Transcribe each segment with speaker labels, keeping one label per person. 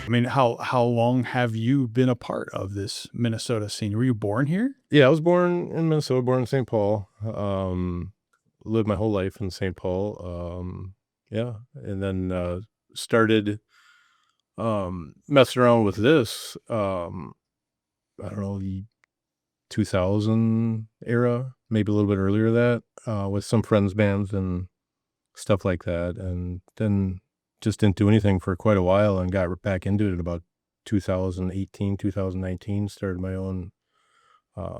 Speaker 1: I mean, how long have you been a part of this Minnesota scene? Were you born here?
Speaker 2: Yeah, I was born in Minnesota, born in St. Paul. Lived my whole life in St. Paul. Yeah, and then started messing around with this. I don't know, the 2000 era, maybe a little bit earlier than that, with some friends' bands and stuff like that, and then just didn't do anything for quite a while and got back into it about 2018, 2019. Started my own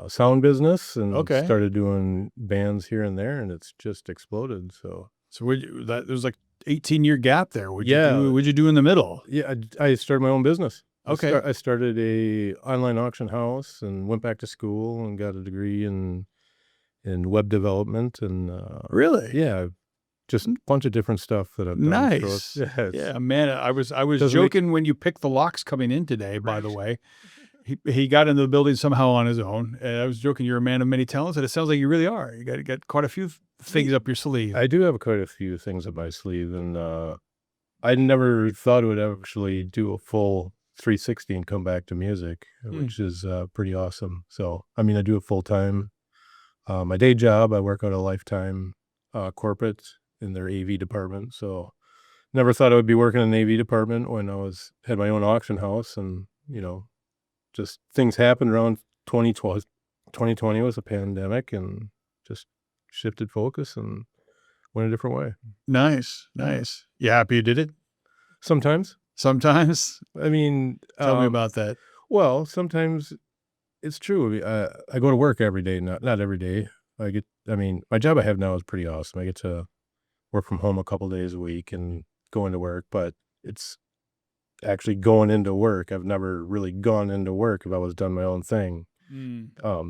Speaker 2: sound business and
Speaker 1: Okay.
Speaker 2: started doing bands here and there, and it's just exploded. So
Speaker 1: there's like 18-year gap there. What'd you do in the middle?
Speaker 2: yeah, I started my own business.
Speaker 1: Okay.
Speaker 2: I started a online auction house and went back to school and got a degree in web development and
Speaker 1: Really?
Speaker 2: yeah, just a bunch of different stuff that I've done.
Speaker 1: Nice.
Speaker 2: So
Speaker 1: Yeah, man. I was
Speaker 2: Doesn't
Speaker 1: joking when you picked the locks coming in today, by the way. He got into the building somehow on his own. And I was joking, you're a man of many talents, and it sounds like you really are. You got quite a few things up your sleeve.
Speaker 2: I do have quite a few things up my sleeve, and I never thought it would actually do a full 360 and come back to music, which is pretty awesome. So, I mean, I do it full time. My day job, I work at a Lifetime corporate in their AV department. So, never thought I would be working in the AV department when I had my own auction house, and just things happened around 2020. 2020 was a pandemic, and just shifted focus and went a different way.
Speaker 1: Nice. You happy you did it?
Speaker 2: Sometimes.
Speaker 1: I
Speaker 2: mean,
Speaker 1: tell me about that.
Speaker 2: Well, sometimes it's true. I go to work every day, not every day. My job I have now is pretty awesome. I get to work from home a couple days a week and go into work, but it's actually going into work. I've never really gone into work if I was done my own thing.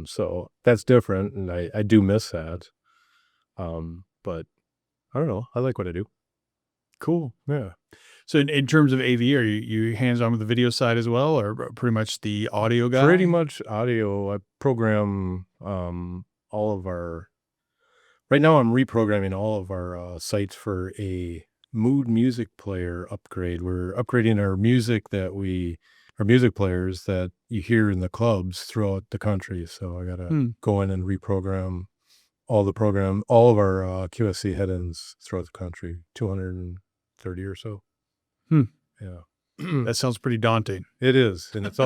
Speaker 2: So that's different, and I do miss that. But I don't know. I like what I do.
Speaker 1: Cool.
Speaker 2: Yeah.
Speaker 1: So in terms of AV, are you hands-on with the video side as well, or pretty much the audio guy?
Speaker 2: Pretty much audio. I program all of our... Right now I'm reprogramming all of our sites for a Mood music player upgrade. We're upgrading our music our music players that you hear in the clubs throughout the country. So I gotta go in and reprogram all of our QSC head-ins throughout the country, 230 or so. Yeah.
Speaker 1: That sounds pretty daunting.
Speaker 2: It is, and it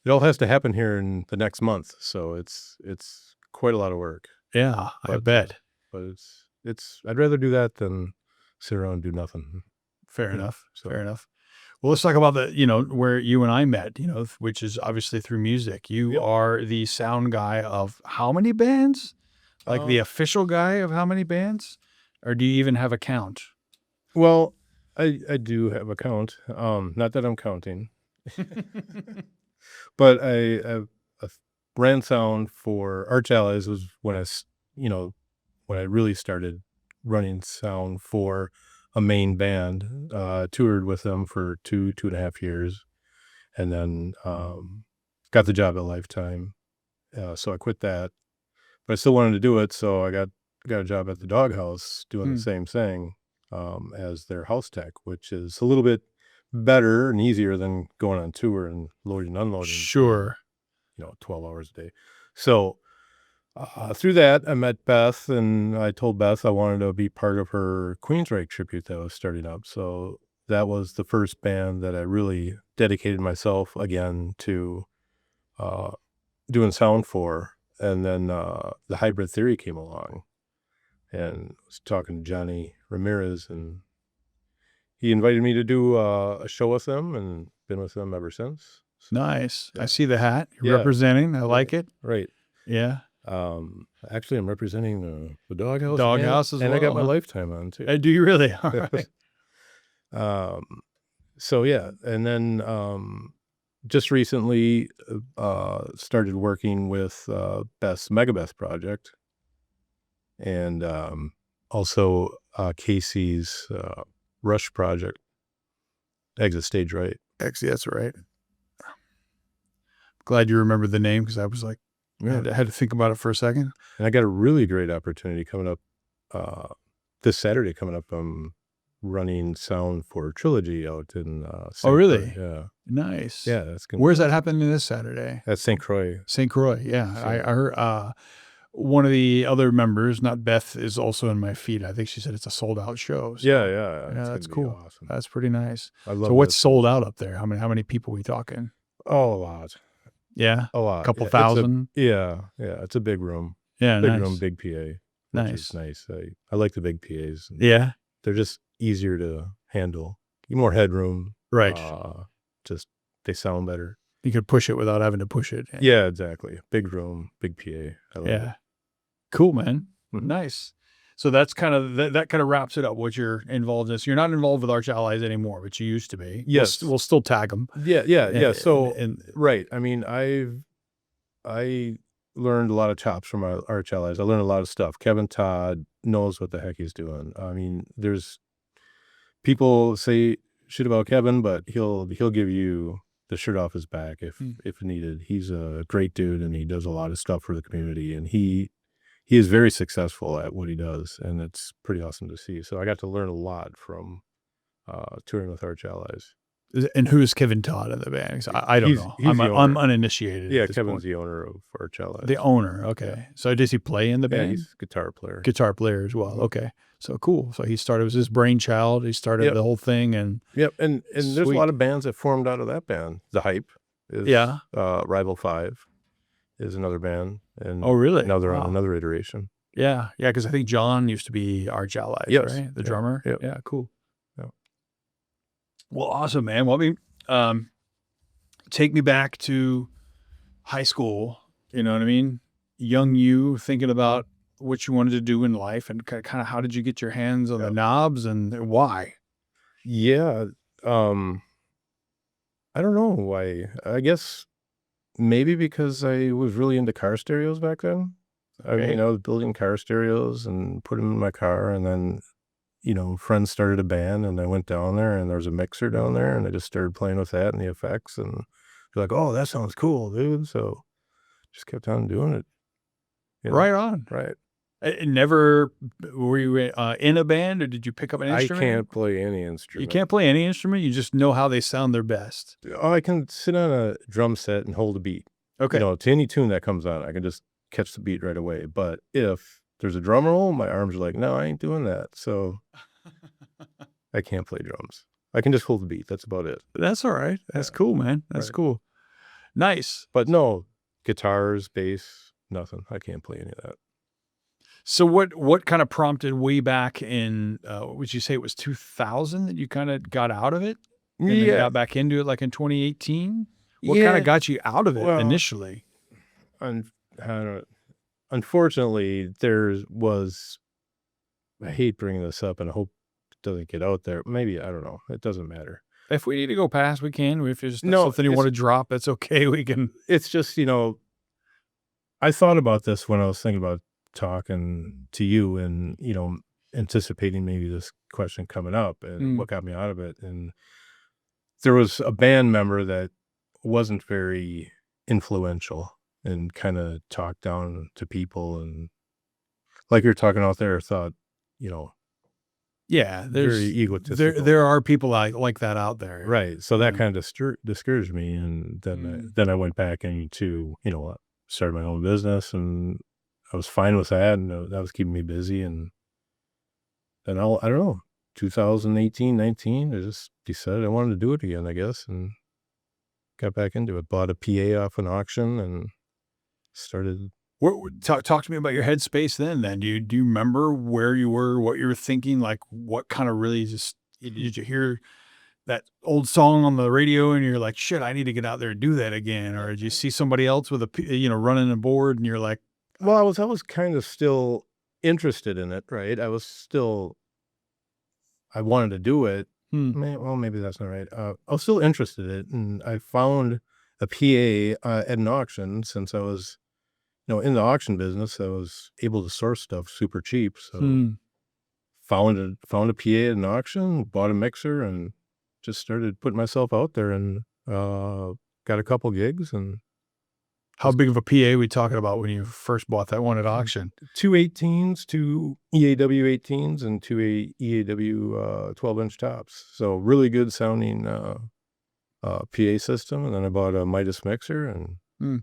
Speaker 2: all has to happen here in the next month. So it's quite a lot of work.
Speaker 1: Yeah, I bet.
Speaker 2: But I'd rather do that than sit around and do nothing.
Speaker 1: Fair enough. Well, let's talk about where you and I met, which is obviously through music. You are the sound guy of how many bands? Like the official guy of how many bands? Or do you even have a count?
Speaker 2: Well, I do have a count. Not that I'm counting. But I ran sound for Arch Allies was when I really started running sound for a main band. Toured with them for 2.5 years, and then got the job at Lifetime. So I quit that, but I still wanted to do it. So I got a job at the Doghouse doing the same thing as their house tech, which is a little bit better and easier than going on tour and loading and unloading.
Speaker 1: Sure.
Speaker 2: 12 hours a day. So through that, I met Beth, and I told Beth I wanted to be part of her Queensryche tribute that was starting up. So that was the first band that I really dedicated myself again to doing sound for. And then the Hybrid Theory came along, and I was talking to Johnny Ramirez, and he invited me to do a show with them, and been with them ever since.
Speaker 1: So, nice. Yeah. I see the hat you're representing. I like it.
Speaker 2: Right.
Speaker 1: Yeah.
Speaker 2: Actually, I'm representing the Doghouse.
Speaker 1: Doghouse as well.
Speaker 2: And I got my Lifetime on too.
Speaker 1: Do you really? All right.
Speaker 2: So yeah, and then just recently started working with Beth's Megabeth project, and also Casey's Rush project, Exit Stage Right.
Speaker 1: That's right. Glad you remember the name, because I was like, I had to think about it for a second.
Speaker 2: And I got a really great opportunity coming up this Saturday. running sound for Trilogy out in
Speaker 1: Oh,
Speaker 2: St.
Speaker 1: really?
Speaker 2: Croix. Yeah.
Speaker 1: Nice.
Speaker 2: Yeah, that's gonna
Speaker 1: Where's
Speaker 2: be
Speaker 1: that happening this Saturday?
Speaker 2: That's St. Croix.
Speaker 1: St. Croix. Yeah.
Speaker 2: So-
Speaker 1: I heard one of the other members, not Beth, is also in my feed. I think she said it's a sold out show. So,
Speaker 2: Yeah,
Speaker 1: yeah,
Speaker 2: it's
Speaker 1: that's
Speaker 2: gonna be
Speaker 1: cool.
Speaker 2: awesome.
Speaker 1: That's pretty nice.
Speaker 2: I love
Speaker 1: So what's
Speaker 2: this.
Speaker 1: sold out up there? How many people we talking?
Speaker 2: Oh, a lot.
Speaker 1: Yeah.
Speaker 2: A lot.
Speaker 1: Couple
Speaker 2: Yeah,
Speaker 1: thousand?
Speaker 2: Yeah, it's a big room.
Speaker 1: Yeah.
Speaker 2: Big
Speaker 1: Nice.
Speaker 2: room, big PA, which is nice. I like the big PAs.
Speaker 1: Yeah.
Speaker 2: They're just easier to handle. More headroom.
Speaker 1: Right.
Speaker 2: Just they sound better.
Speaker 1: You could push it without having to push it.
Speaker 2: Yeah, exactly. Big room, big PA. I love it.
Speaker 1: Cool, man.
Speaker 2: Mhm.
Speaker 1: Nice. So that's kind of that kind of wraps it up. What you're involved in. So you're not involved with Arch Allies anymore, but you used to be.
Speaker 2: Yes.
Speaker 1: We'll still tag them.
Speaker 2: Yeah. So
Speaker 1: and
Speaker 2: right. I mean, I learned a lot of chops from our Arch Allies. I learned a lot of stuff. Kevin Todd knows what the heck he's doing. I mean, there's people say shit about Kevin, but he'll give you the shirt off his back if needed. He's a great dude, and he does a lot of stuff for the community, and he is very successful at what he does, and it's pretty awesome to see. So I got to learn a lot from touring with Arch Allies.
Speaker 1: And who is Kevin Todd in the band? I don't know. I'm uninitiated.
Speaker 2: Yeah,
Speaker 1: at this
Speaker 2: Kevin's
Speaker 1: point.
Speaker 2: the owner of Arch Allies.
Speaker 1: The owner. Okay.
Speaker 2: Yeah.
Speaker 1: So does he play in the band?
Speaker 2: Yeah, he's a guitar player.
Speaker 1: Guitar player as well.
Speaker 2: Mhm.
Speaker 1: Okay. So cool. So it was his brainchild. He started the whole thing, and
Speaker 2: and there's a
Speaker 1: Sweet.
Speaker 2: lot of bands that formed out of that band. The Hype is Rival 5 is another band, and
Speaker 1: oh really?
Speaker 2: now they're
Speaker 1: Wow.
Speaker 2: on another iteration.
Speaker 1: Yeah, because I think John used to be Arch Allies,
Speaker 2: Yes.
Speaker 1: right? The
Speaker 2: Yeah.
Speaker 1: drummer.
Speaker 2: Yep.
Speaker 1: Yeah, cool.
Speaker 2: Yeah.
Speaker 1: Well, awesome, man. Well, I mean, take me back to high school. You know what I mean? Young you thinking about what you wanted to do in life, and kind of how did you get your hands on the knobs, and why?
Speaker 2: Yeah, I don't know why. I guess maybe because I was really into car stereos back then. I
Speaker 1: Okay.
Speaker 2: mean, I was building car stereos and put them in my car, and then, friends started a band, and I went down there, and there was a mixer down there, and I just started playing with that and the effects, and they're like, "Oh, that sounds cool, dude." So just kept on doing it.
Speaker 1: Right on.
Speaker 2: Right.
Speaker 1: Never were you in a band, or did you pick up an instrument?
Speaker 2: I can't play any instrument.
Speaker 1: You can't play any instrument. You just know how they sound their best.
Speaker 2: Oh, I can sit on a drum set and hold a beat.
Speaker 1: Okay.
Speaker 2: To any tune that comes on, I can just catch the beat right away. But if there's a drum roll, my arms are like, no, I ain't doing that. So I can't play drums. I can just hold the beat. That's about it.
Speaker 1: That's all right. That's cool, man. That's
Speaker 2: Right.
Speaker 1: cool. Nice.
Speaker 2: But no, guitars, bass, nothing. I can't play any of that.
Speaker 1: So what kind of prompted way back in, would you say it was 2000 that you kind of got out of it? And then got back into it like in 2018? What kind of got you out of it initially?
Speaker 2: Unfortunately, I hate bringing this up, and I hope it doesn't get out there. Maybe, I don't know. It doesn't matter.
Speaker 1: If we need to go past, we can. If there's
Speaker 2: No,
Speaker 1: something you want to drop, that's okay. We can.
Speaker 2: It's just, I thought about this when I was thinking about talking to you and, anticipating maybe this question coming up and what got me out of it. And there was a band member that wasn't very influential and kind of talked down to people. And like you're talking out there, thought,
Speaker 1: Yeah,
Speaker 2: very egotistical.
Speaker 1: There are people like that out there.
Speaker 2: Right. So that kind of discouraged me. And then I went back into, started my own business, and I was fine with that, and that was keeping me busy. And then I don't know, 2018, 19, I just decided I wanted to do it again, I guess, and got back into it. Bought a PA off an auction and started.
Speaker 1: Talk to me about your headspace then. Do you remember where you were, what you were thinking, like what kind of really just, did you hear that old song on the radio and you're like, shit, I need to get out there and do that again? Or did you see somebody else with running a board and you're like,
Speaker 2: well, I was kind of still interested in it, right? I wanted to do it. Well, maybe that's not right. I was still interested in it, and I found a PA at an auction. Since I was, in the auction business, I was able to source stuff super cheap. So found a PA at an auction, bought a mixer, and just started putting myself out there, and got a couple gigs and
Speaker 1: How big of a PA we talking about when you first bought that one at auction?
Speaker 2: 2 18s, 2 EAW 18s, and 2 EAW 12-inch tops. So really good sounding PA system. And then I bought a Midas mixer, and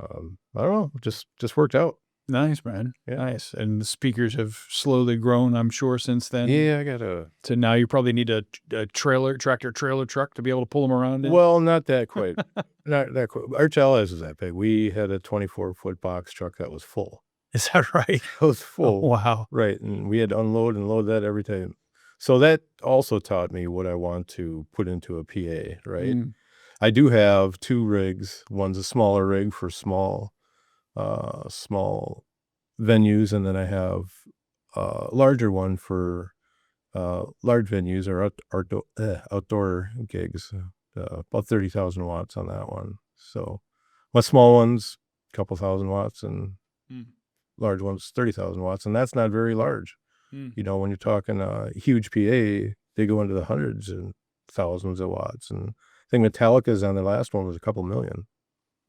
Speaker 2: I don't know, just worked out.
Speaker 1: Nice, man.
Speaker 2: Yeah.
Speaker 1: Nice. And the speakers have slowly grown, I'm sure, since then.
Speaker 2: Yeah, I got a.
Speaker 1: So now you probably need a tractor trailer truck to be able to pull them around in.
Speaker 2: Well, not that quite. Not that quite. Our chalice is that big. We had a 24-foot box truck that was full.
Speaker 1: Is that right?
Speaker 2: It was full.
Speaker 1: Oh, wow.
Speaker 2: Right. And we had to unload and load that every time. So that also taught me what I want to put into a PA, right? I do have 2 rigs. One's a smaller rig for small venues, and then I have a larger one for large venues or outdoor gigs. About 30,000 watts on that one. So my small ones, a couple thousand watts, and large ones, 30,000 watts, and that's not very large. You know, when you're talking a huge PA, they go into the hundreds and thousands of watts. And I think Metallica's on the last one was a couple million.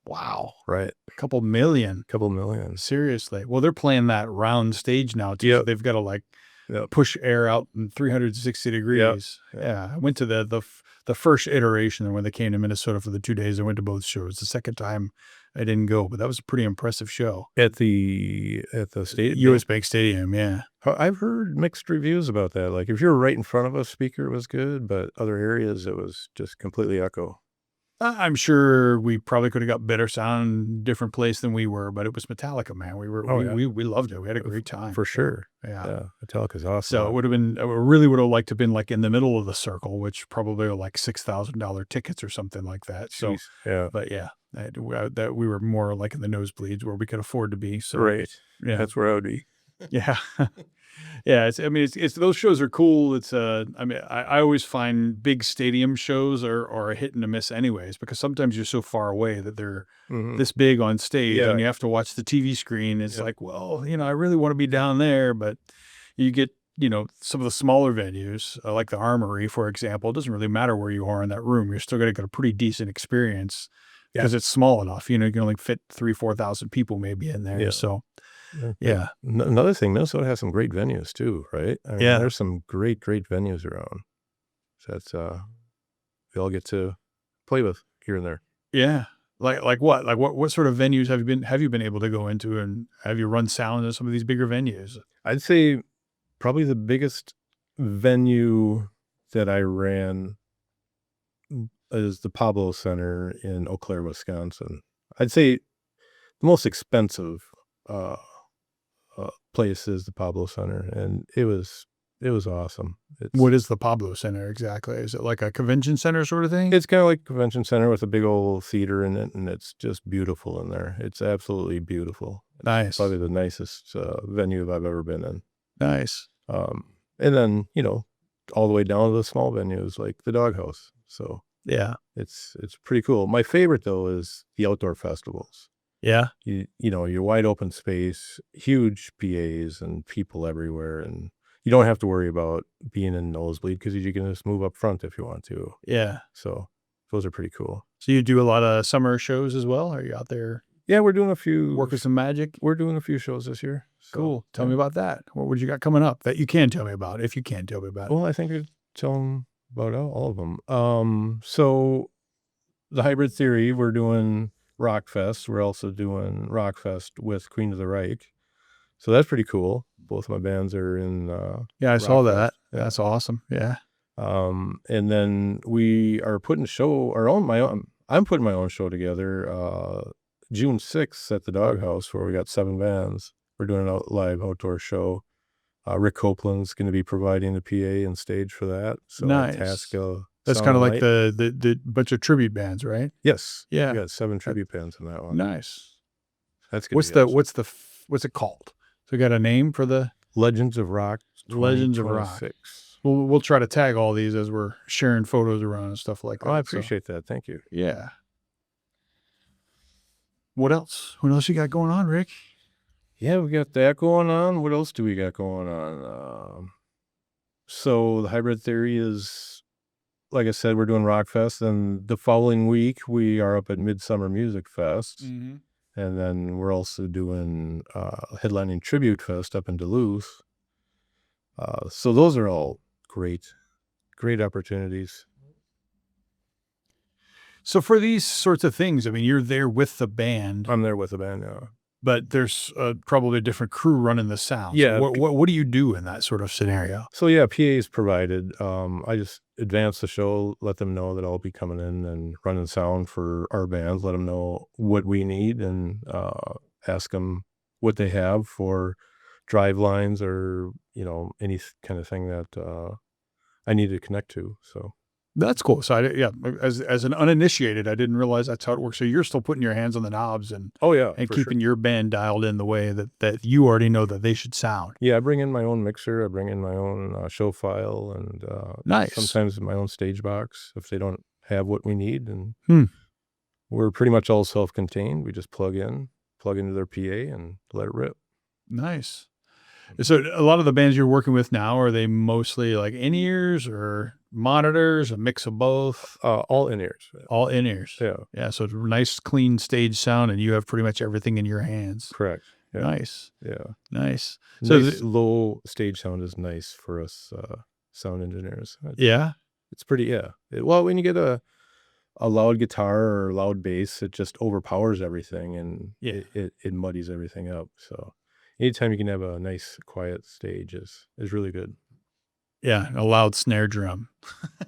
Speaker 1: Wow.
Speaker 2: Right.
Speaker 1: A couple million.
Speaker 2: Couple million.
Speaker 1: Seriously. Well, they're playing that round stage now, too.
Speaker 2: Yep.
Speaker 1: So they've got to like push air out in 360 degrees.
Speaker 2: Yep.
Speaker 1: Yeah. I went to the first iteration when they came to Minnesota for the 2 days. I went to both shows. The second time I didn't go, but that was a pretty impressive show.
Speaker 2: At the stadium?
Speaker 1: US Bank Stadium, yeah.
Speaker 2: I've heard mixed reviews about that. Like if you were right in front of a speaker, it was good, but other areas it was just completely echo.
Speaker 1: I'm sure we probably could have got better sound, different place than we were, but it was Metallica, man. We loved it. We had a great time.
Speaker 2: For sure.
Speaker 1: Yeah.
Speaker 2: Metallica's awesome.
Speaker 1: So it would have been, I really would have liked to have been like in the middle of the circle, which probably are like $6,000 tickets or something like that. So, but yeah, that we were more like in the nosebleeds where we could afford to be. So,
Speaker 2: right.
Speaker 1: Yeah.
Speaker 2: That's where I would be.
Speaker 1: Yeah. Yeah. It's those shows are cool. I always find big stadium shows are a hit and a miss anyways, because sometimes you're so far away that they're this big on stage and you have to watch the TV screen. It's like, well, I really want to be down there, but you get, some of the smaller venues like the Armory, for example. It doesn't really matter where you are in that room. You're still going to get a pretty decent experience because it's small enough. You can only fit 3,000-4,000 people maybe in there. Yeah. So, yeah.
Speaker 2: Another thing, Minnesota has some great venues too, right? There's some great venues around. So that's we all get to play with here and there.
Speaker 1: Yeah. Like what? Like what sort of venues have you been able to go into, and have you run sound in some of these bigger venues?
Speaker 2: I'd say probably the biggest venue that I ran is the Pablo Center in Eau Claire, Wisconsin. I'd say the most expensive place is the Pablo Center, and it was awesome.
Speaker 1: What is the Pablo Center exactly? Is it like a convention center sort of thing?
Speaker 2: It's kind of like a convention center with a big old theater in it, and it's just beautiful in there. It's absolutely beautiful.
Speaker 1: Nice.
Speaker 2: Probably the nicest venue I've ever been in.
Speaker 1: Nice.
Speaker 2: And then all the way down to the small venues like the Doghouse. So
Speaker 1: yeah,
Speaker 2: it's pretty cool. My favorite though is the outdoor festivals.
Speaker 1: Yeah.
Speaker 2: Your wide open space, huge PAs and people everywhere. And you don't have to worry about being in nosebleed because you can just move up front if you want to.
Speaker 1: Yeah.
Speaker 2: So those are pretty cool.
Speaker 1: So you do a lot of summer shows as well? Are you out there?
Speaker 2: Yeah, we're doing a few.
Speaker 1: Work with some magic?
Speaker 2: We're doing a few shows this year. So,
Speaker 1: cool. Tell me about that. What would you got coming up that you can tell me about, if you can tell me about it?
Speaker 2: Well, I think I'd tell them about all of them. So the Hybrid Theory, we're doing Rockfest. We're also doing Rockfest with Queen of the Reich. So that's pretty cool. Both of my bands are in
Speaker 1: yeah, I saw that. Yeah. That's awesome. Yeah.
Speaker 2: And then we are putting I'm putting my own show together June 6th at the Doghouse, where we got 7 bands. We're doing a live outdoor show. Rick Copeland's going to be providing the PA and stage for that. So
Speaker 1: nice.
Speaker 2: Tasca.
Speaker 1: That's kind of like the bunch of tribute bands, right?
Speaker 2: Yes.
Speaker 1: Yeah.
Speaker 2: We got 7 tribute bands in that one.
Speaker 1: Nice.
Speaker 2: That's good.
Speaker 1: What's it called? So we got a name for the
Speaker 2: Legends of Rock.
Speaker 1: Legends of Rock. We'll try to tag all these as we're sharing photos around and stuff like that.
Speaker 2: Oh, I appreciate that. Thank you.
Speaker 1: Yeah. What else? What else you got going on, Rick?
Speaker 2: Yeah, we got that going on. What else do we got going on? So the Hybrid Theory is like I said, we're doing Rock Fest, and the following week we are up at Midsummer Music Fest.
Speaker 1: Mm-hmm.
Speaker 2: And then we're also doing headlining Tribute Fest up in Duluth. So those are all great opportunities.
Speaker 1: So for these sorts of things, I mean, you're there with the band,
Speaker 2: I'm there with the band, yeah.
Speaker 1: but there's probably a different crew running the sound.
Speaker 2: Yeah.
Speaker 1: So what do you do in that sort of scenario?
Speaker 2: So yeah, PA is provided. I just advance the show, let them know that I'll be coming in and running sound for our bands, let them know what we need, and ask them what they have for drive lines or, any kind of thing that I need to connect to. So
Speaker 1: That's cool. So as an uninitiated, I didn't realize that's how it works. So you're still putting your hands on the knobs and
Speaker 2: oh yeah, for
Speaker 1: keeping
Speaker 2: sure.
Speaker 1: your band dialed in the way that you already know that they should sound.
Speaker 2: Yeah, I bring in my own mixer. I bring in my own show file, and
Speaker 1: Nice.
Speaker 2: sometimes my own stage box if they don't have what we need. And
Speaker 1: Hmm.
Speaker 2: we're pretty much all self-contained. We just plug into their PA and let it rip.
Speaker 1: Nice. So a lot of the bands you're working with now, are they mostly like in-ears or monitors, a mix of both?
Speaker 2: All in-ears.
Speaker 1: All in-ears.
Speaker 2: Yeah,
Speaker 1: Yeah. So it's nice, clean stage sound, and you have pretty much everything in your hands.
Speaker 2: correct. Yeah.
Speaker 1: Nice.
Speaker 2: Yeah.
Speaker 1: Nice. So
Speaker 2: Nice low stage sound is nice for us sound engineers.
Speaker 1: yeah.
Speaker 2: It's pretty, yeah. Well, when you get a loud guitar or loud bass, it just overpowers everything, and
Speaker 1: Yeah.
Speaker 2: it muddies everything up. So anytime you can have a nice quiet stage is really good.
Speaker 1: Yeah. A loud snare drum.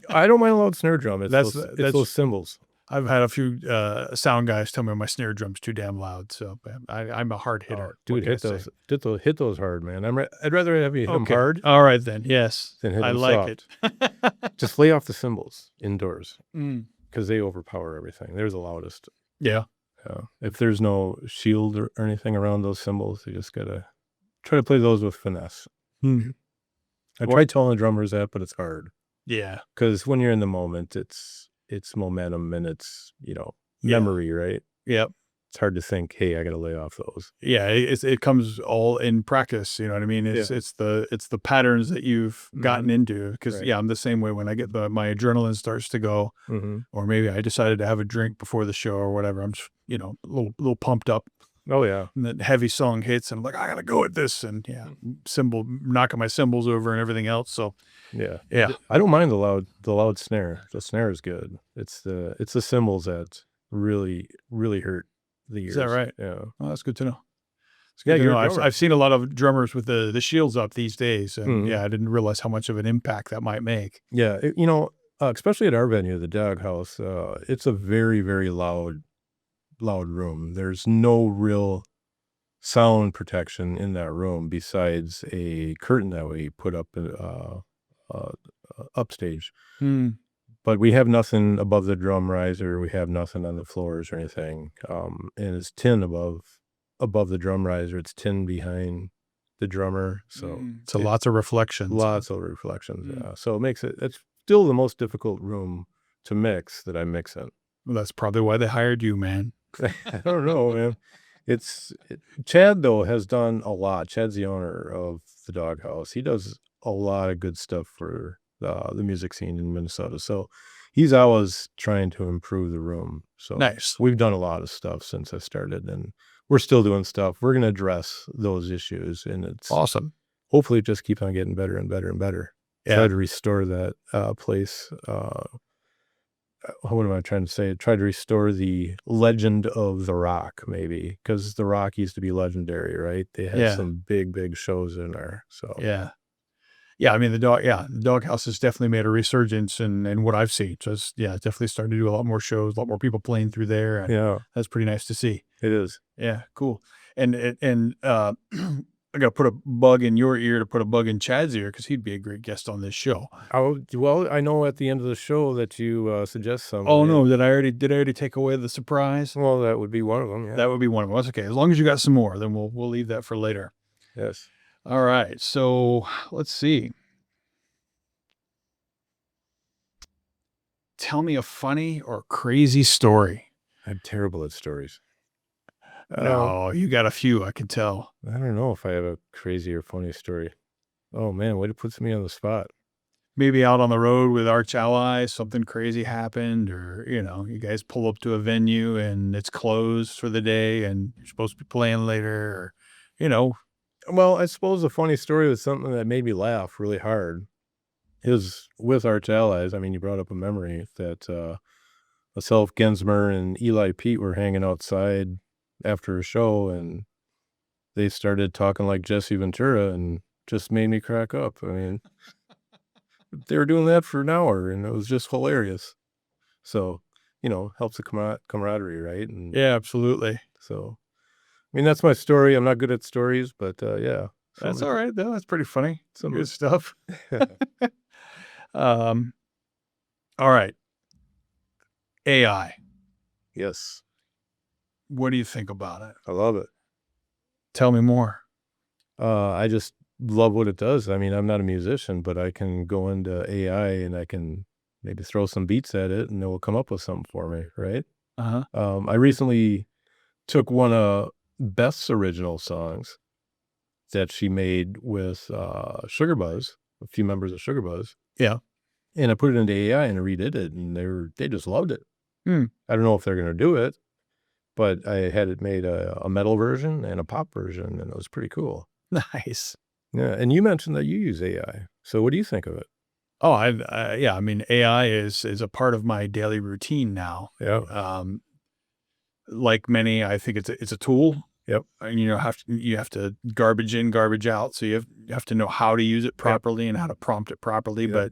Speaker 2: I don't mind a loud snare drum. It's
Speaker 1: That's
Speaker 2: those cymbals.
Speaker 1: I've had a few sound guys tell me my snare drum's too damn loud. So I'm a hard hitter.
Speaker 2: Dude, hit those hard, man. I'd rather have you hit them
Speaker 1: Okay.
Speaker 2: hard
Speaker 1: All right then. Yes.
Speaker 2: than hit
Speaker 1: I
Speaker 2: them
Speaker 1: like
Speaker 2: soft.
Speaker 1: it.
Speaker 2: Just lay off the cymbals indoors
Speaker 1: Mm.
Speaker 2: because they overpower everything. They're the loudest.
Speaker 1: Yeah.
Speaker 2: If there's no shield or anything around those cymbals, you just gotta try to play those with finesse.
Speaker 1: Hmm.
Speaker 2: I tried telling the drummers that, but it's hard
Speaker 1: Yeah.
Speaker 2: because when you're in the moment, it's momentum and it's
Speaker 1: Yeah.
Speaker 2: memory, right?
Speaker 1: Yep.
Speaker 2: It's hard to think, hey, I gotta lay off those.
Speaker 1: Yeah. It comes all in practice. You know what I mean? It's the patterns that you've gotten into. Because
Speaker 2: Right.
Speaker 1: yeah, I'm the same way. When I get my adrenaline starts to go,
Speaker 2: Mm-hmm.
Speaker 1: or maybe I decided to have a drink before the show or whatever. I'm just a little pumped up.
Speaker 2: Oh yeah.
Speaker 1: And that heavy song hits, and I'm like, I gotta go at this, and knocking my cymbals over and everything else. So
Speaker 2: Yeah.
Speaker 1: yeah,
Speaker 2: I don't mind the loud snare. The snare is good. It's the cymbals that really, really hurt the ears.
Speaker 1: is that right?
Speaker 2: Yeah.
Speaker 1: Well, that's good to know. It's
Speaker 2: Yeah,
Speaker 1: good to
Speaker 2: you're
Speaker 1: know.
Speaker 2: a drummer.
Speaker 1: I've seen a lot of drummers with the shields up these days, and
Speaker 2: Mhm.
Speaker 1: yeah, I didn't realize how much of an impact that might make.
Speaker 2: Yeah. Especially at our venue, the Doghouse, it's a very, very loud room. There's no real sound protection in that room besides a curtain that we put up upstage.
Speaker 1: Hmm.
Speaker 2: But we have nothing above the drum riser. We have nothing on the floors or anything. And it's tin above the drum riser. It's tin behind the drummer. So
Speaker 1: So lots of reflections.
Speaker 2: lots of reflections.
Speaker 1: Mm.
Speaker 2: Yeah. So it's still the most difficult room to mix that I mix in.
Speaker 1: Well, that's probably why they hired you, man.
Speaker 2: I don't know, man. Chad though has done a lot. Chad's the owner of the Doghouse. He does a lot of good stuff for the music scene in Minnesota. So he's always trying to improve the room. So
Speaker 1: Nice.
Speaker 2: we've done a lot of stuff since I started, and we're still doing stuff. We're going to address those issues, and it's
Speaker 1: Awesome.
Speaker 2: hopefully it just keeps on getting better and better and better.
Speaker 1: Yeah.
Speaker 2: Try to restore that place. What am I trying to say? Try to restore the legend of the Rock, maybe, because the Rock used to be legendary, right? They had
Speaker 1: Yeah.
Speaker 2: some big shows in there. So
Speaker 1: Yeah. Yeah, I mean the Doghouse has definitely made a resurgence in what I've seen. So it's definitely starting to do a lot more shows, a lot more people playing through there, and
Speaker 2: yeah,
Speaker 1: that's pretty nice to see.
Speaker 2: it is.
Speaker 1: Yeah, cool. And I got to put a bug in your ear to put a bug in Chad's ear because he'd be a great guest on this show.
Speaker 2: Well, I know at the end of the show that you suggest some.
Speaker 1: Oh no, did I already take away the surprise?
Speaker 2: Well, that would be one of them. Yeah.
Speaker 1: That would be one of them. That's okay. As long as you got some more, then we'll leave that for later.
Speaker 2: Yes.
Speaker 1: All right. So let's see. Tell me a funny or crazy story.
Speaker 2: I'm terrible at stories.
Speaker 1: No, you got a few, I can tell.
Speaker 2: I don't know if I have a crazy or funny story. Oh man, way to put me on the spot.
Speaker 1: maybe out on the road with Arch Allies, something crazy happened, or, you guys pull up to a venue and it's closed for the day and you're supposed to be playing later, or, you know,
Speaker 2: Well, I suppose a funny story was something that made me laugh really hard. It was with Arch Allies. I mean, you brought up a memory that myself, Gensmer, and Eli Pete were hanging outside after a show, and they started talking like Jesse Ventura, and just made me crack up. I mean, they were doing that for an hour, and it was just hilarious. So, helps the camaraderie, right? And
Speaker 1: yeah, absolutely.
Speaker 2: so, I mean, that's my story. I'm not good at stories, but yeah.
Speaker 1: That's all right, though. That's pretty funny.
Speaker 2: Some
Speaker 1: Good stuff. Um, all right. AI.
Speaker 2: Yes,
Speaker 1: What do you think about it?
Speaker 2: I love it.
Speaker 1: Tell me more.
Speaker 2: I just love what it does. I mean, I'm not a musician, but I can go into AI and I can maybe throw some beats at it and it will come up with something for me, right?
Speaker 1: Uh-huh.
Speaker 2: I recently took one of Beth's original songs that she made with Sugar Buzz, a few members of Sugar Buzz.
Speaker 1: Yeah.
Speaker 2: And I put it into AI and redid it, and they just loved it.
Speaker 1: Hmm.
Speaker 2: I don't know if they're going to do it, but I had it made a metal version and a pop version, and it was pretty cool.
Speaker 1: Nice.
Speaker 2: Yeah, and you mentioned that you use AI. So what do you think of it?
Speaker 1: Oh, yeah. I mean, AI is a part of my daily routine now.
Speaker 2: Yeah.
Speaker 1: Like many, I think it's a tool.
Speaker 2: Yep.
Speaker 1: And you have to garbage in, garbage out. So you have to know how to use it properly and how to prompt it properly.
Speaker 2: Yep.
Speaker 1: But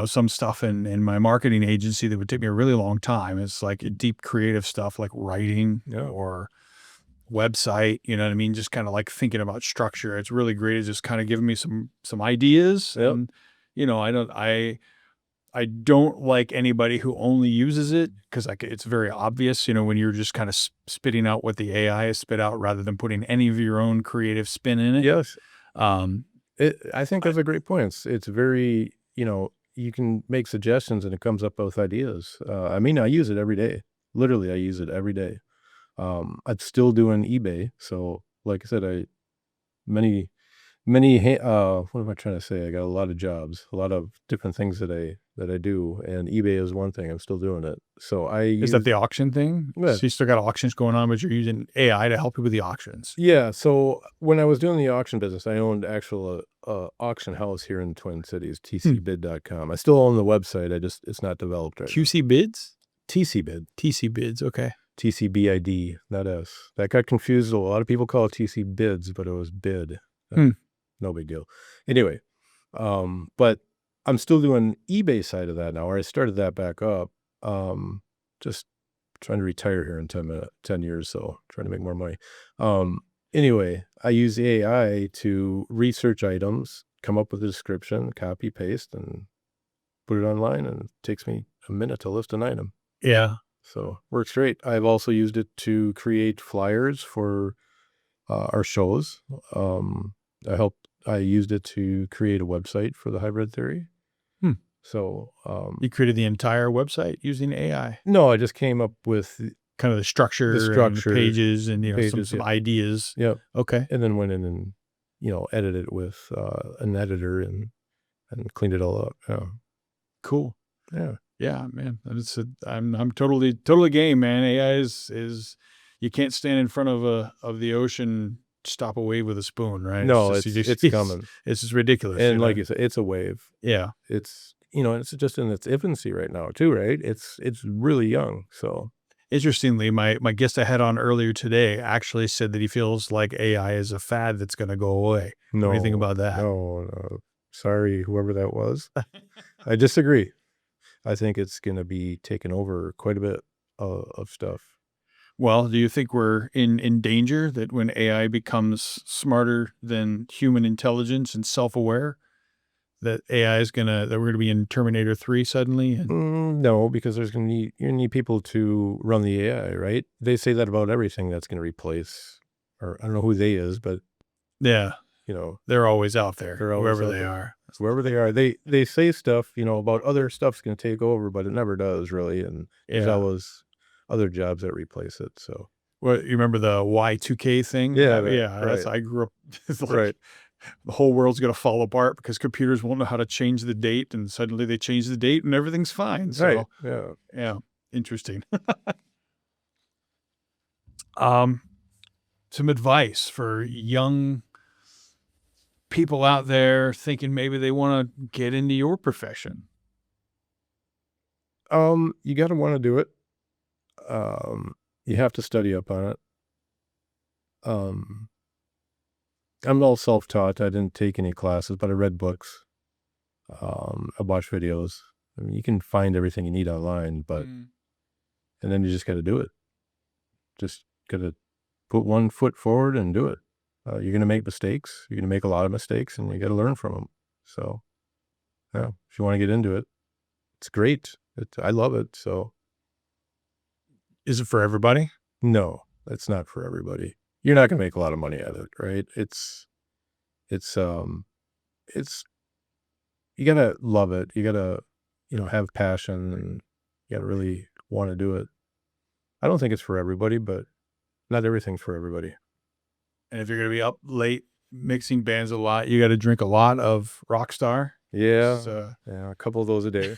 Speaker 1: some stuff in my marketing agency that would take me a really long time. It's like deep creative stuff like writing or website, you know what I mean? Just kind of like thinking about structure. It's really great. It's just kind of giving me some ideas.
Speaker 2: Yep.
Speaker 1: And, I don't like anybody who only uses it because it's very obvious, when you're just kind of spitting out what the AI has spit out rather than putting any of your own creative spin in it.
Speaker 2: Yes.
Speaker 1: Um,
Speaker 2: I think that's a great point. It's very, you can make suggestions and it comes up with ideas. I mean, I use it every day. Literally, I use it every day. I'm still doing eBay. So like I said, many, what am I trying to say? I got a lot of jobs, a lot of different things that I do. And eBay is one thing. I'm still doing it. So
Speaker 1: is that the auction thing?
Speaker 2: Yeah.
Speaker 1: So you still got auctions going on, but you're using AI to help you with the auctions.
Speaker 2: Yeah. So when I was doing the auction business, I owned actual auction house here in the Twin Cities, tcbid.com. I still own the website. It's not developed right now.
Speaker 1: QC Bids?
Speaker 2: TC Bids. Okay. TCBID, not S. That got confused. A lot of people call it TC Bids, but it was bid. No big deal. Anyway, but I'm still doing eBay side of that now, or I started that back up. Just trying to retire here in 10 years, so trying to make more money. Anyway, I use AI to research items, come up with a description, copy, paste, and put it online, and it takes me a minute to list an item.
Speaker 1: Yeah.
Speaker 2: So works great. I've also used it to create flyers for our shows. I used it to create a website for the Hybrid Theory. So
Speaker 1: you created the entire website using AI?
Speaker 2: No, I just came up with
Speaker 1: kind of the structure, and the pages, and some ideas.
Speaker 2: Yep.
Speaker 1: Okay.
Speaker 2: And then went in and edited it with an editor and cleaned it all up. Yeah.
Speaker 1: Cool.
Speaker 2: Yeah.
Speaker 1: Yeah, man. I'm totally game, man. AI is you can't stand in front of the ocean, stop a wave with a spoon, right?
Speaker 2: No, it's coming.
Speaker 1: It's just ridiculous.
Speaker 2: And like you said, it's a wave.
Speaker 1: Yeah.
Speaker 2: It's it's just in its infancy right now too, right? It's really young. So
Speaker 1: interestingly, my guest I had on earlier today actually said that he feels like AI is a fad that's going to go away.
Speaker 2: No.
Speaker 1: What do you think about that?
Speaker 2: No. Sorry, whoever that was. I disagree. I think it's going to be taking over quite a bit of stuff.
Speaker 1: Well, do you think we're in danger that when AI becomes smarter than human intelligence and self-aware, that we're going to be in Terminator 3 suddenly?
Speaker 2: No, because you need people to run the AI, right? They say that about everything that's going to replace, or I don't know who they is, but
Speaker 1: yeah, they're always out there, whoever they are.
Speaker 2: Wherever they are, they say stuff, about other stuff's going to take over, but it never does really. And there's always other jobs that replace it. So,
Speaker 1: well, you remember the Y2K thing?
Speaker 2: Yeah,
Speaker 1: Yeah.
Speaker 2: right.
Speaker 1: I grew up.
Speaker 2: Right.
Speaker 1: the whole world's going to fall apart because computers won't know how to change the date, and suddenly they change the date and everything's fine. So,
Speaker 2: Right. Yeah.
Speaker 1: yeah, interesting. Some advice for young people out there thinking maybe they want to get into your profession.
Speaker 2: You got to want to do it. You have to study up on it. I'm all self-taught. I didn't take any classes, but I read books. I watched videos. I mean, you can find everything you need online, but and then you just got to do it. Just got to put one foot forward and do it. You're going to make mistakes. You're going to make a lot of mistakes, and you got to learn from them. So, yeah, if you want to get into it, it's great. I love it. So,
Speaker 1: Is it for everybody?
Speaker 2: no, it's not for everybody. You're not going to make a lot of money at it, right? It's you got to love it. You got to, have passion, and you got to really want to do it. I don't think it's for everybody, but not everything's for everybody.
Speaker 1: And if you're going to be up late mixing bands a lot, you got to drink a lot of Rockstar.
Speaker 2: Yeah.
Speaker 1: So,
Speaker 2: Yeah. A couple of those a day.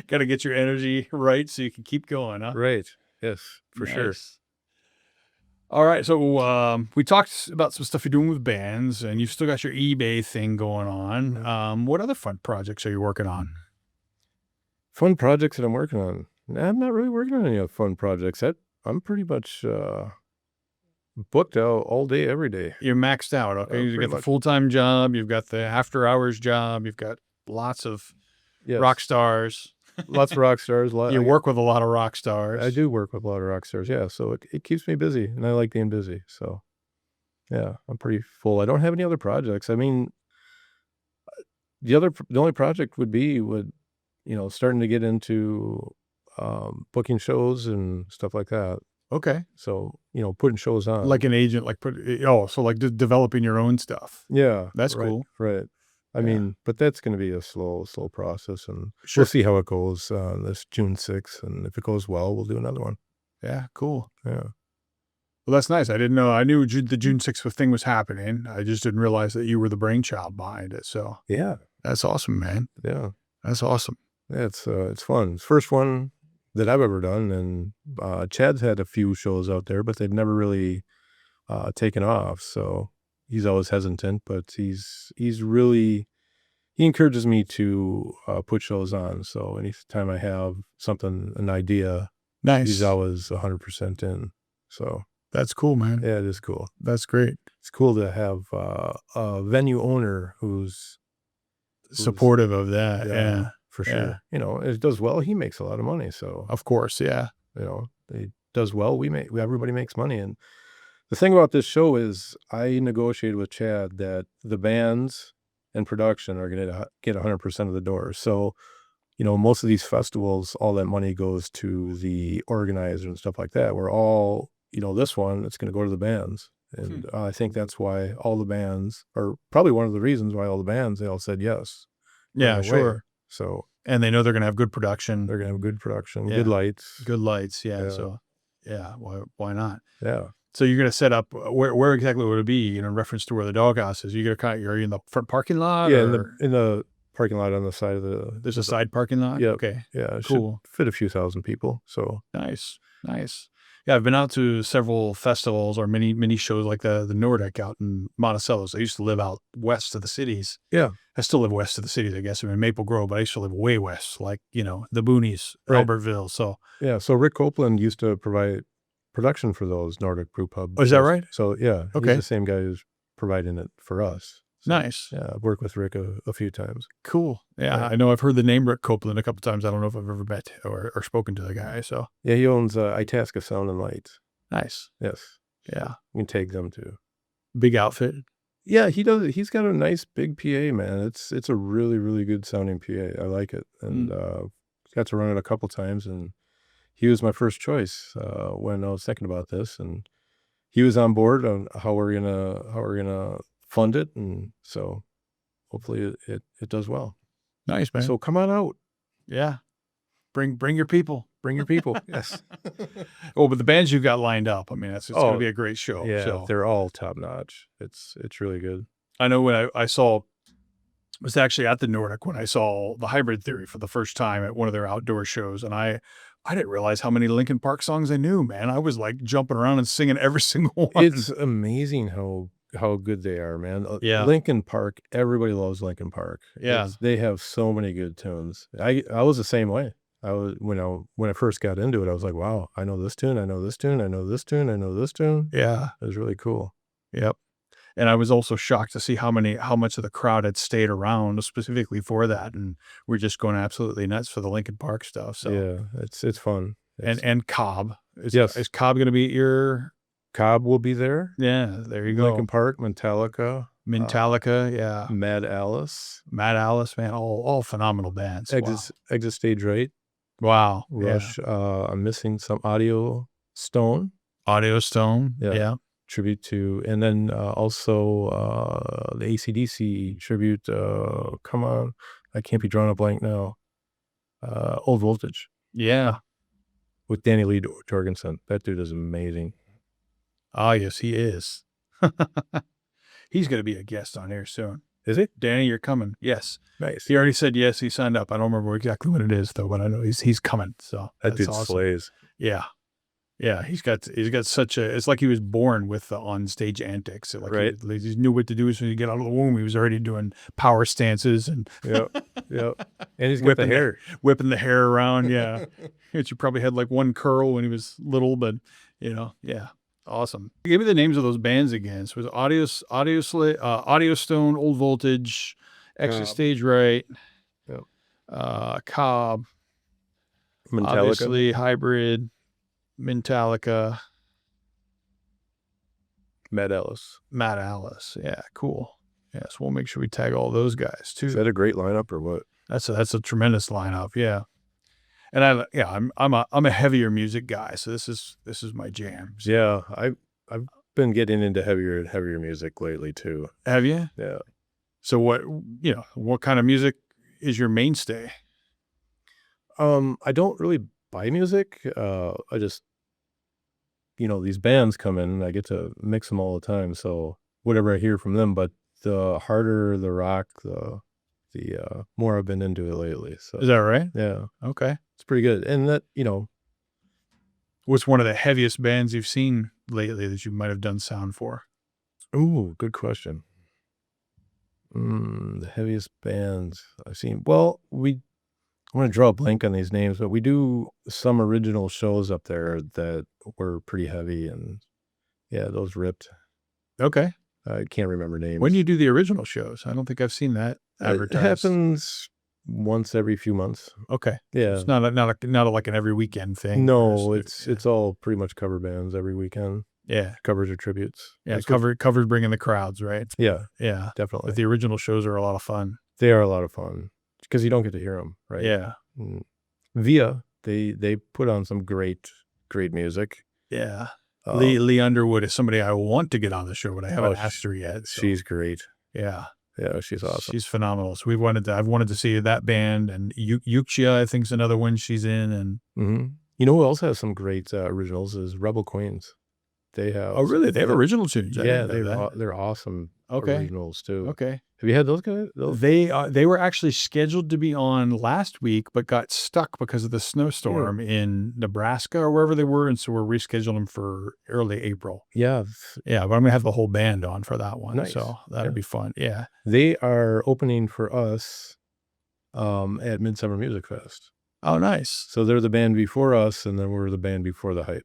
Speaker 1: got to get your energy right so you can keep going, huh?
Speaker 2: Right. Yes, for sure.
Speaker 1: Nice. All right. So we talked about some stuff you're doing with bands, and you've still got your eBay thing going on. What other fun projects are you working on?
Speaker 2: Fun projects that I'm working on. I'm not really working on any other fun projects. I'm pretty much booked out all day, every day.
Speaker 1: You're maxed out. Okay. You've
Speaker 2: pretty
Speaker 1: got the
Speaker 2: much.
Speaker 1: full-time job. You've got the after-hours job. You've got lots of
Speaker 2: Yes.
Speaker 1: rock stars.
Speaker 2: Lots of rock stars.
Speaker 1: You work with a lot of rock stars.
Speaker 2: I do work with a lot of rock stars. Yeah. So it keeps me busy, and I like being busy. So, yeah, I'm pretty full. I don't have any other projects. I mean, the only project would be starting to get into booking shows and stuff like that.
Speaker 1: Okay.
Speaker 2: So, putting shows on.
Speaker 1: Like an agent, so like developing your own stuff.
Speaker 2: Yeah.
Speaker 1: That's
Speaker 2: right,
Speaker 1: cool.
Speaker 2: Right. I
Speaker 1: Yeah.
Speaker 2: mean, but that's going to be a slow process, and
Speaker 1: Sure.
Speaker 2: we'll see how it goes this June 6th. And if it goes well, we'll do another one.
Speaker 1: Yeah, cool.
Speaker 2: Yeah.
Speaker 1: Well, that's nice. I didn't know. I knew the June 6th thing was happening. I just didn't realize that you were the brainchild behind it. So
Speaker 2: Yeah.
Speaker 1: that's awesome, man.
Speaker 2: Yeah.
Speaker 1: That's awesome.
Speaker 2: Yeah, it's fun. It's the first one that I've ever done, and Chad's had a few shows out there, but they've never really taken off. So he's always hesitant, but he encourages me to put shows on. So anytime I have an idea,
Speaker 1: Nice.
Speaker 2: he's always 100% in. So
Speaker 1: That's cool, man.
Speaker 2: yeah, it is cool.
Speaker 1: That's great.
Speaker 2: It's cool to have a venue owner who's
Speaker 1: Supportive of that. Yeah.
Speaker 2: for sure. It does well. He makes a lot of money. So
Speaker 1: Of course. Yeah.
Speaker 2: it does well. Everybody makes money. And the thing about this show is I negotiated with Chad that the bands and production are going to get 100% of the doors. So, most of these festivals, all that money goes to the organizer and stuff like that. We're all, this one, it's going to go to the bands. And I think that's why all the bands, or probably one of the reasons why all the bands, they all said yes.
Speaker 1: Yeah,
Speaker 2: right away.
Speaker 1: sure.
Speaker 2: So
Speaker 1: And they know they're going to have good production.
Speaker 2: they're going to have good production,
Speaker 1: Yeah.
Speaker 2: good lights.
Speaker 1: Good lights. Yeah.
Speaker 2: Yeah.
Speaker 1: So, yeah. Why not?
Speaker 2: Yeah.
Speaker 1: So you're going to set up where exactly would it be? In reference to where the doghouse is. You're in the front parking lot.
Speaker 2: Yeah.
Speaker 1: Or
Speaker 2: In the parking lot on the side of the.
Speaker 1: there's a side parking lot.
Speaker 2: Yep.
Speaker 1: Okay.
Speaker 2: Yeah. It
Speaker 1: Cool.
Speaker 2: should fit a few thousand people. So
Speaker 1: Nice. Yeah, I've been out to several festivals or mini shows like the Nordic out in Monticello. I used to live out west of the cities.
Speaker 2: yeah.
Speaker 1: I still live west of the cities, I guess. I'm in Maple Grove, but I used to live way west, like, the boonies,
Speaker 2: Right.
Speaker 1: Albertville. So,
Speaker 2: Yeah. So Rick Copeland used to provide production for those Nordic brew pubs.
Speaker 1: Oh, is that right?
Speaker 2: So yeah.
Speaker 1: Okay.
Speaker 2: He's the same guy who's providing it for us. So,
Speaker 1: nice.
Speaker 2: Yeah. I've worked with Rick a few times.
Speaker 1: Cool. Yeah,
Speaker 2: Yeah.
Speaker 1: I know I've heard the name Rick Copeland a couple times. I don't know if I've ever met or spoken to the guy. So,
Speaker 2: Yeah. He owns Itasca Sound and Light.
Speaker 1: nice.
Speaker 2: Yes.
Speaker 1: Yeah.
Speaker 2: We can take them too.
Speaker 1: Big outfit.
Speaker 2: Yeah, he does. He's got a nice big PA, man. It's a really, really good sounding PA. I like it. And got to run it a couple times, and he was my first choice when I was thinking about this, and he was on board on how we're gonna fund it, and so hopefully it does well.
Speaker 1: Nice, man.
Speaker 2: So come on out.
Speaker 1: Yeah. Bring your people.
Speaker 2: Bring your people. Yes.
Speaker 1: Oh, but the bands you've got lined up, I mean, it's going to be a great show.
Speaker 2: Yeah,
Speaker 1: So
Speaker 2: they're all top notch. It's really good.
Speaker 1: I know when I saw, was actually at the Nordic when I saw the Hybrid Theory for the first time at one of their outdoor shows, and I didn't realize how many Linkin Park songs I knew, man. I was like jumping around and singing every single one.
Speaker 2: It's amazing how good they are, man.
Speaker 1: Yeah.
Speaker 2: Linkin Park, everybody loves Linkin Park.
Speaker 1: Yeah.
Speaker 2: They have so many good tunes. I was the same way. I was when I first got into it, I was like, wow, I know this tune, I know this tune, I know this tune, I know this tune.
Speaker 1: Yeah.
Speaker 2: It was really cool.
Speaker 1: Yep. And I was also shocked to see how much of the crowd had stayed around specifically for that, and we're just going absolutely nuts for the Linkin Park stuff. So
Speaker 2: Yeah, it's fun.
Speaker 1: and Cobb
Speaker 2: Yes.
Speaker 1: is Cobb going to be at your?
Speaker 2: Cobb will be there.
Speaker 1: Yeah, there you go.
Speaker 2: Linkin Park, Metallica,
Speaker 1: yeah,
Speaker 2: Mad Alice,
Speaker 1: Matt Alice, man, all phenomenal bands.
Speaker 2: Exit Stage Right,
Speaker 1: Wow.
Speaker 2: Rush. I'm missing some Audio Stone.
Speaker 1: Audio Stone. Yeah.
Speaker 2: Tribute to, and then also the AC/DC tribute. Come on, I can't be drawing a blank now. Old Voltage.
Speaker 1: Yeah.
Speaker 2: With Danny Lee Jorgensen. That dude is amazing.
Speaker 1: Oh, yes, he is. He's going to be a guest on here soon.
Speaker 2: Is he?
Speaker 1: Danny, you're coming. Yes.
Speaker 2: Nice.
Speaker 1: He already said yes. He signed up. I don't remember exactly what it is though, but I know he's coming. So
Speaker 2: that dude
Speaker 1: awesome.
Speaker 2: slays.
Speaker 1: Yeah. Yeah. He's got such it's like he was born with the on stage antics. Like
Speaker 2: right.
Speaker 1: He knew what to do as soon as he get out of the womb. He was already doing power stances and
Speaker 2: Yep. And he's got the hair.
Speaker 1: Whipping the hair around. Yeah. Which probably had like one curl when he was little, but yeah. Awesome. Give me the names of those bands again. So it was Audio Stone, Old Voltage, Exit Stage Right, Cobb,
Speaker 2: Metallica.
Speaker 1: obviously Hybrid, Metallica,
Speaker 2: Mad Alice.
Speaker 1: Yeah, cool. Yeah, so we'll make sure we tag all those guys too.
Speaker 2: Is that a great lineup or what?
Speaker 1: That's a tremendous lineup. Yeah. And I'm a heavier music guy, so this is my jam. So.
Speaker 2: Yeah, I've been getting into heavier and heavier music lately too.
Speaker 1: Have you?
Speaker 2: Yeah.
Speaker 1: So what kind of music is your mainstay?
Speaker 2: I don't really buy music. I just these bands come in and I get to mix them all the time. So whatever I hear from them, but the harder the rock, the more I've been into it lately. So
Speaker 1: is that right?
Speaker 2: Yeah.
Speaker 1: Okay.
Speaker 2: It's pretty good. And that,
Speaker 1: what's one of the heaviest bands you've seen lately that you might have done sound for?
Speaker 2: Ooh, good question. The heaviest bands I've seen. Well, I want to draw a blank on these names, but we do some original shows up there that were pretty heavy, and yeah, those ripped.
Speaker 1: Okay.
Speaker 2: I can't remember names.
Speaker 1: When do you do the original shows? I don't think I've seen that advertised.
Speaker 2: It happens once every few months.
Speaker 1: Okay.
Speaker 2: Yeah.
Speaker 1: It's not like an every weekend thing.
Speaker 2: No, it's all pretty much cover bands every weekend.
Speaker 1: Yeah.
Speaker 2: Covers or tributes.
Speaker 1: Yeah. Covers bringing the crowds, right?
Speaker 2: Yeah.
Speaker 1: Yeah.
Speaker 2: Definitely.
Speaker 1: But the original shows are a lot of fun.
Speaker 2: They are a lot of fun because you don't get to hear them, right?
Speaker 1: Yeah.
Speaker 2: Via, they put on some great music.
Speaker 1: Yeah. Lee Underwood is somebody I want to get on the show, but I haven't asked her yet. So.
Speaker 2: She's great.
Speaker 1: Yeah.
Speaker 2: Yeah, she's awesome.
Speaker 1: She's phenomenal. So I've wanted to see that band, and Yuxia, I think, is another one she's in. And
Speaker 2: you know who else has some great originals is Rebel Queens. They have.
Speaker 1: Oh, really? They have original tunes.
Speaker 2: Yeah, they're awesome. Originals too.
Speaker 1: Okay.
Speaker 2: Have you had those guys?
Speaker 1: They were actually scheduled to be on last week, but got stuck because of the snowstorm in Nebraska or wherever they were, and so we're rescheduling them for early April.
Speaker 2: Yeah.
Speaker 1: Yeah, but I'm gonna have the whole band on for that one.
Speaker 2: Nice.
Speaker 1: So that'd be fun. Yeah.
Speaker 2: They are opening for us at Midsummer Music Fest.
Speaker 1: Oh, nice.
Speaker 2: So they're the band before us, and then we're the band before the hype.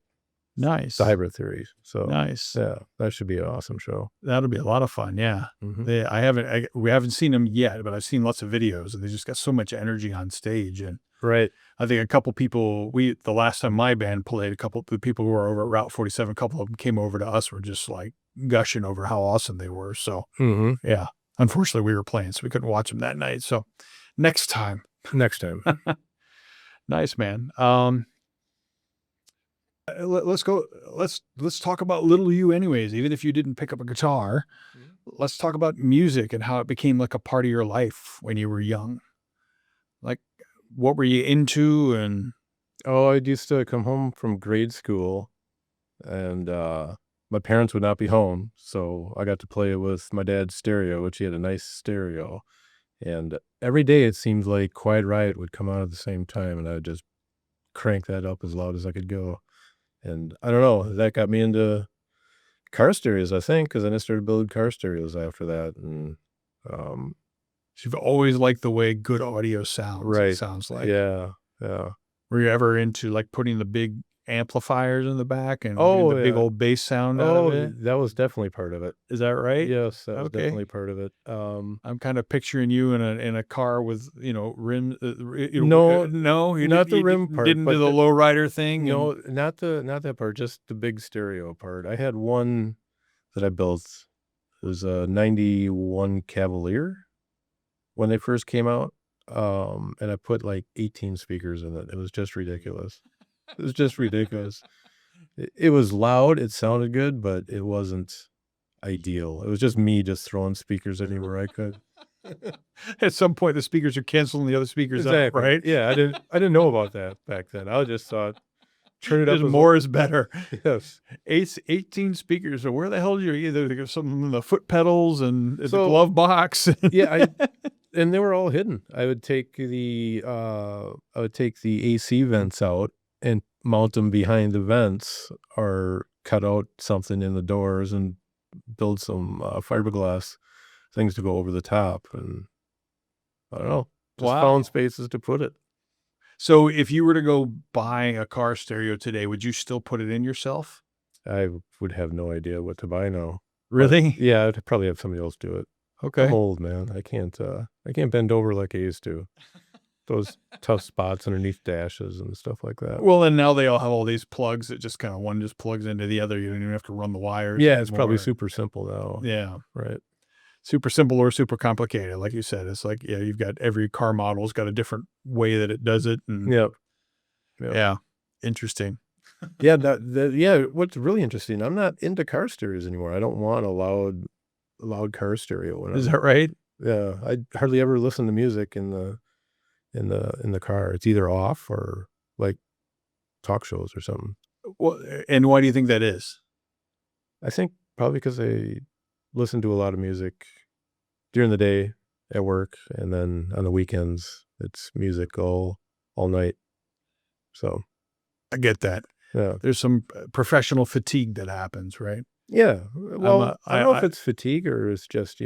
Speaker 1: Nice.
Speaker 2: The Hybrid Theory. So
Speaker 1: nice.
Speaker 2: Yeah, that should be an awesome show.
Speaker 1: That'll be a lot of fun. Yeah. We haven't seen them yet, but I've seen lots of videos, and they just got so much energy on stage. And
Speaker 2: right.
Speaker 1: I think a couple people, the last time my band played, the people who were over at Route 47, a couple of them came over to us, were just like gushing over how awesome they were. So yeah, unfortunately we were playing, so we couldn't watch them that night. So next time. Nice, man. Let's go. Let's talk about Little You anyways, even if you didn't pick up a guitar. Let's talk about music and how it became like a part of your life when you were young. Like, what were you into? And
Speaker 2: Oh, I used to come home from grade school, and my parents would not be home, so I got to play with my dad's stereo, which he had a nice stereo. And every day it seemed like Quiet Riot would come out at the same time, and I would just crank that up as loud as I could go. And I don't know, that got me into car stereos, I think, because then I started building car stereos after that. And um,
Speaker 1: So you've always liked the way good audio sounds, it
Speaker 2: right,
Speaker 1: sounds like.
Speaker 2: yeah, yeah.
Speaker 1: Were you ever into, like, putting the big amplifiers in the back and getting
Speaker 2: Oh
Speaker 1: the big
Speaker 2: yeah,
Speaker 1: old bass sound out of
Speaker 2: oh
Speaker 1: it?
Speaker 2: that was definitely part of it.
Speaker 1: Is that right?
Speaker 2: Yes, that was
Speaker 1: Okay.
Speaker 2: definitely part of it.
Speaker 1: I'm kinda picturing you in a car with, rim
Speaker 2: No,
Speaker 1: no,
Speaker 2: not the
Speaker 1: you
Speaker 2: rim part,
Speaker 1: didn't do
Speaker 2: but
Speaker 1: the lowrider thing and
Speaker 2: no, not that part, just the big stereo part. I had one that I built. It was a 91 Cavalier when they first came out, and I put, like, 18 speakers in it. It was just ridiculous. It was just ridiculous. It was loud, it sounded good, but it wasn't ideal. It was just me just throwing speakers anywhere I could.
Speaker 1: at some point, the speakers are canceling the other speakers out,
Speaker 2: Exactly.
Speaker 1: right?
Speaker 2: Yeah, I didn't know about that back then. I just thought, turn it
Speaker 1: Just
Speaker 2: up as
Speaker 1: more is better.
Speaker 2: yes.
Speaker 1: 18 speakers, so where the hell did you either get some of the foot pedals and the
Speaker 2: So,
Speaker 1: glove box?
Speaker 2: yeah, and they were all hidden. I would take the AC vents out and mount them behind the vents or cut out something in the doors and build some, fiberglass things to go over the top, and I don't know, just found
Speaker 1: Wow.
Speaker 2: spaces to put it.
Speaker 1: So if you were to go buy a car stereo today, would you still put it in yourself?
Speaker 2: I would have no idea what to buy now. But,
Speaker 1: Really?
Speaker 2: yeah, I'd probably have somebody else do it. I'm
Speaker 1: Okay.
Speaker 2: old, man. I can't bend over like I used to. Those tough spots underneath dashes and stuff like that.
Speaker 1: Well, and now they all have all these plugs that just kinda one just plugs into the other. You don't even have to run the wires
Speaker 2: Yeah, it's probably
Speaker 1: anymore.
Speaker 2: super simple now,
Speaker 1: Yeah.
Speaker 2: right?
Speaker 1: Super simple or super complicated, like you said. It's like, yeah, you've got every car model's got a different way that it does it, and
Speaker 2: Yep, yep.
Speaker 1: yeah, interesting.
Speaker 2: Yeah, yeah, what's really interesting, I'm not into car stereos anymore. I don't want a loud car stereo when
Speaker 1: Is that right?
Speaker 2: yeah, I hardly ever listen to music in the car. It's either off or, like, talk shows or something.
Speaker 1: Well, and why do you think that is?
Speaker 2: I think probably because I listen to a lot of music during the day at work, and then on the weekends, it's music all night. So,
Speaker 1: I get that.
Speaker 2: yeah.
Speaker 1: There's some professional fatigue that happens, right?
Speaker 2: Yeah,
Speaker 1: I'm
Speaker 2: well,
Speaker 1: a
Speaker 2: I don't know if
Speaker 1: I
Speaker 2: it's fatigue or it's just,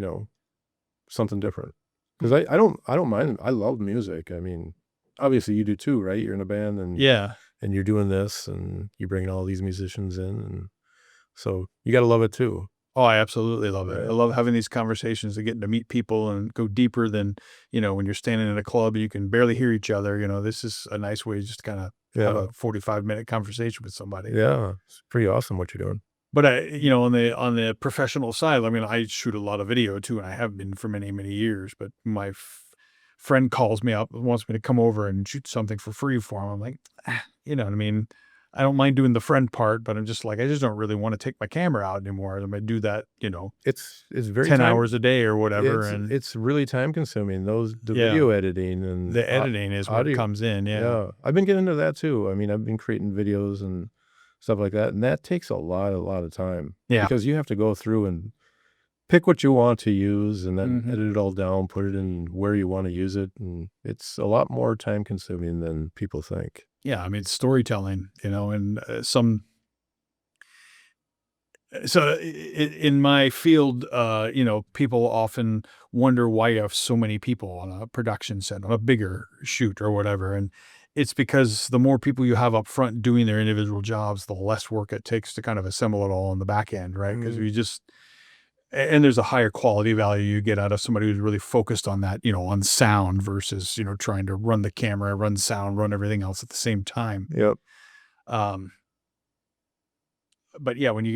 Speaker 2: something different. Because I don't mind I love music. I mean, obviously you do too, right? You're in a band
Speaker 1: yeah.
Speaker 2: and you're doing this and you're bringing all these musicians in, and so you gotta love it too,
Speaker 1: Oh, I absolutely love it. I
Speaker 2: right?
Speaker 1: love having these conversations and getting to meet people and go deeper than, when you're standing in a club and you can barely hear each other. This is a nice way just to kind of have
Speaker 2: Yeah.
Speaker 1: a 45-minute conversation with somebody.
Speaker 2: Yeah, it's pretty awesome what you're doing.
Speaker 1: But on the professional side, I mean, I shoot a lot of video too, and I have been for many, many years. But my friend calls me up and wants me to come over and shoot something for free for him. I'm like, you know what I mean? I don't mind doing the friend part, but I'm just like, I just don't really want to take my camera out anymore. I'm gonna do that,
Speaker 2: It's very
Speaker 1: 10
Speaker 2: time
Speaker 1: hours a day or whatever. And
Speaker 2: it's really time consuming, the
Speaker 1: yeah,
Speaker 2: video editing and
Speaker 1: the editing is where it
Speaker 2: audio.
Speaker 1: comes in. Yeah.
Speaker 2: Yeah, I've been getting into that too. I mean, I've been creating videos and stuff like that, and that takes a lot of time
Speaker 1: Yeah.
Speaker 2: because you have to go through and pick what you want to use and then
Speaker 1: Mhm.
Speaker 2: edit it all down, put it in where you want to use it, and it's a lot more time consuming than people think.
Speaker 1: Yeah. I mean, it's storytelling, and so in my field, people often wonder why you have so many people on a production set, on a bigger shoot or whatever. And it's because the more people you have up front doing their individual jobs, the less work it takes to kind of assemble it all on the back end, right? Because
Speaker 2: Mm,
Speaker 1: we just, and there's a higher quality value you get out of somebody who's really focused on that, on sound versus, trying to run the camera, run sound, run everything else at the same time.
Speaker 2: yep.
Speaker 1: Um, but yeah, when you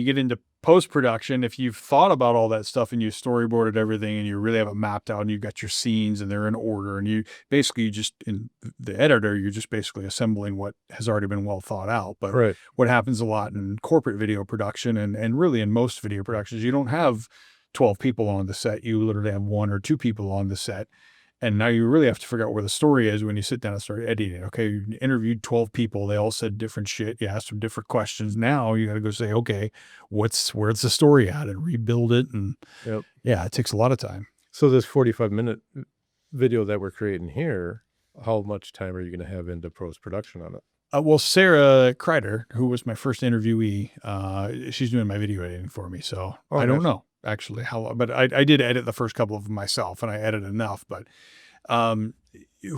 Speaker 1: get into post production, if you've thought about all that stuff and you storyboarded everything and you really have it mapped out and you've got your scenes and they're in order and you just in the editor, you're just basically assembling what has already been well thought out. But
Speaker 2: Right.
Speaker 1: what happens a lot in corporate video production and really in most video productions, you don't have 12 people on the set. You literally have one or two people on the set. And now you really have to figure out where the story is when you sit down and start editing it. Okay, you interviewed 12 people. They all said different shit. You asked them different questions. Now you got to go say, okay, where's the story at, and rebuild it. And
Speaker 2: Yep.
Speaker 1: yeah, it takes a lot of time.
Speaker 2: So this 45-minute video that we're creating here, how much time are you going to have into post-production on it?
Speaker 1: Well, Sarah Kreider, who was my first interviewee, she's doing my video editing for me. So
Speaker 2: Oh,
Speaker 1: I don't
Speaker 2: nice.
Speaker 1: know actually how long, but I did edit the first couple of them myself, and I edited enough. But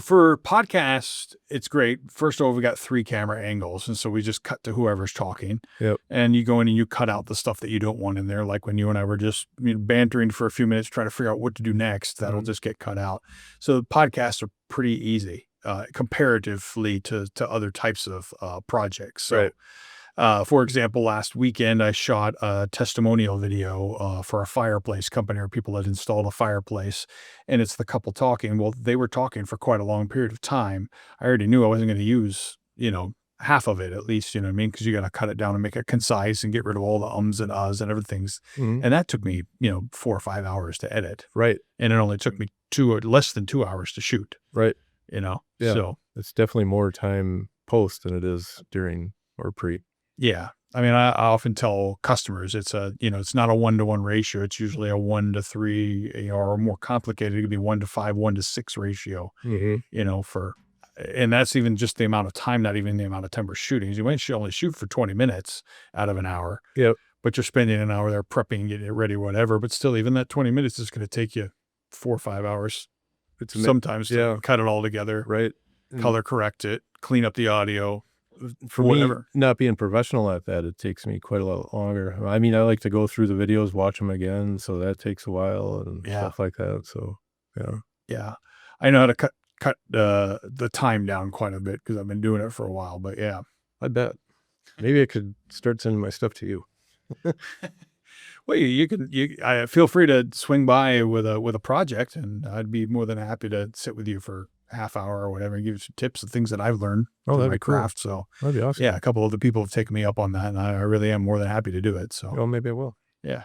Speaker 1: for podcast, it's great. First of all, we got 3 camera angles, and so we just cut to whoever's talking.
Speaker 2: Yep.
Speaker 1: And you go in and you cut out the stuff that you don't want in there, like when you and I were just bantering for a few minutes trying to figure out what to do next. That'll just get cut out. So podcasts are pretty easy comparatively to other types of projects. So.
Speaker 2: Right.
Speaker 1: For example, last weekend, I shot a testimonial video for a fireplace company, or people that installed a fireplace, and it's the couple talking. Well, they were talking for quite a long period of time. I already knew I wasn't going to use, half of it at least, you know what I mean? Because you got to cut it down and make it concise and get rid of all the ums and uhs and everything's.
Speaker 2: Mhm.
Speaker 1: And that took me, 4 or 5 hours to edit.
Speaker 2: Right.
Speaker 1: And it only took me less than 2 hours to shoot,
Speaker 2: Right.
Speaker 1: Yeah.
Speaker 2: So it's definitely more time post than it is during or pre.
Speaker 1: Yeah. I mean, I often tell customers it's it's not a 1-to-1 ratio. It's usually a 1-to-3, or more complicated. It could be 1-to-5, 1-to-6 ratio, and that's even just the amount of time, not even the amount of time we're shooting. You might only shoot for 20 minutes out of an hour.
Speaker 2: Yep.
Speaker 1: But you're spending an hour there prepping, getting it ready, whatever. But still, even that 20 minutes is going to take you 4 or 5 hours sometimes to cut it all together,
Speaker 2: right?
Speaker 1: color correct it, clean up the audio.
Speaker 2: For
Speaker 1: whatever.
Speaker 2: me, not being professional at that, it takes me quite a lot longer. I mean, I like to go through the videos, watch them again, so that takes a while and stuff like that. So,
Speaker 1: yeah, I know how to cut the time down quite a bit because I've been doing it for a while. But yeah,
Speaker 2: I bet maybe I could start sending my stuff to you.
Speaker 1: Well, I feel free to swing by with a project, and I'd be more than happy to sit with you for half hour or whatever and give you some tips and things that I've learned through my craft. So
Speaker 2: that'd be awesome.
Speaker 1: Yeah, a couple of the people have taken me up on that, and I really am more than happy to do it. So
Speaker 2: well, maybe I will.
Speaker 1: Yeah.